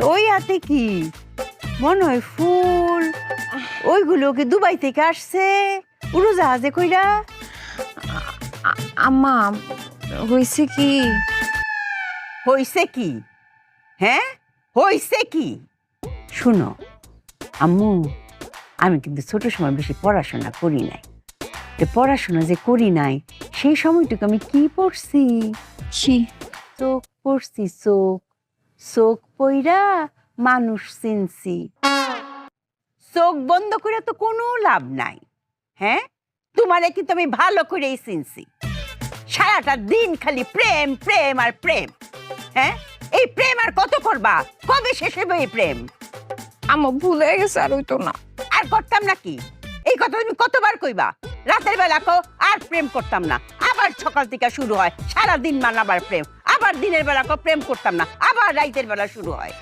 ওই হাতে কি মনে হয় ফুল, ওইগুলো কি দুবাই থেকে আসছে উড়োজাহাজে কইরা? আম্মা হয়েছে কি, হইছে কি? হ্যাঁ হইছে কি? শুনো আম্মু, আমি কিন্তু ছোট সময় বেশি পড়াশোনা করি নাই। পড়াশোনা যে করি নাই সেই সময়টুকু আমি কি পড়ছি? কি চোখ পড়ছি, চোখ। চোখ পইরা মানুষ চিনছি। চোখ বন্ধ করে তো কোনো লাভ নাই। হ্যাঁ, তোমারে কিন্তু আমি ভালো করেই চিনছি। সারাটা দিন খালি প্রেম প্রেম আর প্রেম। হ্যাঁ, এই প্রেম আর কত করবা? কবে শেষ হবে এই প্রেম? আম্মা ভুলে গেছে, আর হইতো না। আর করতাম নাকি? এই কথা তুমি কতবার কইবা? রাতের বেলা কো আর প্রেম করতাম না, আবার সকাল থেকে শুরু হয় সারা দিন মানাবার প্রেম। আবার দিনের বেলা কো প্রেম করতাম না, আবার রাতের বেলা শুরু হয়।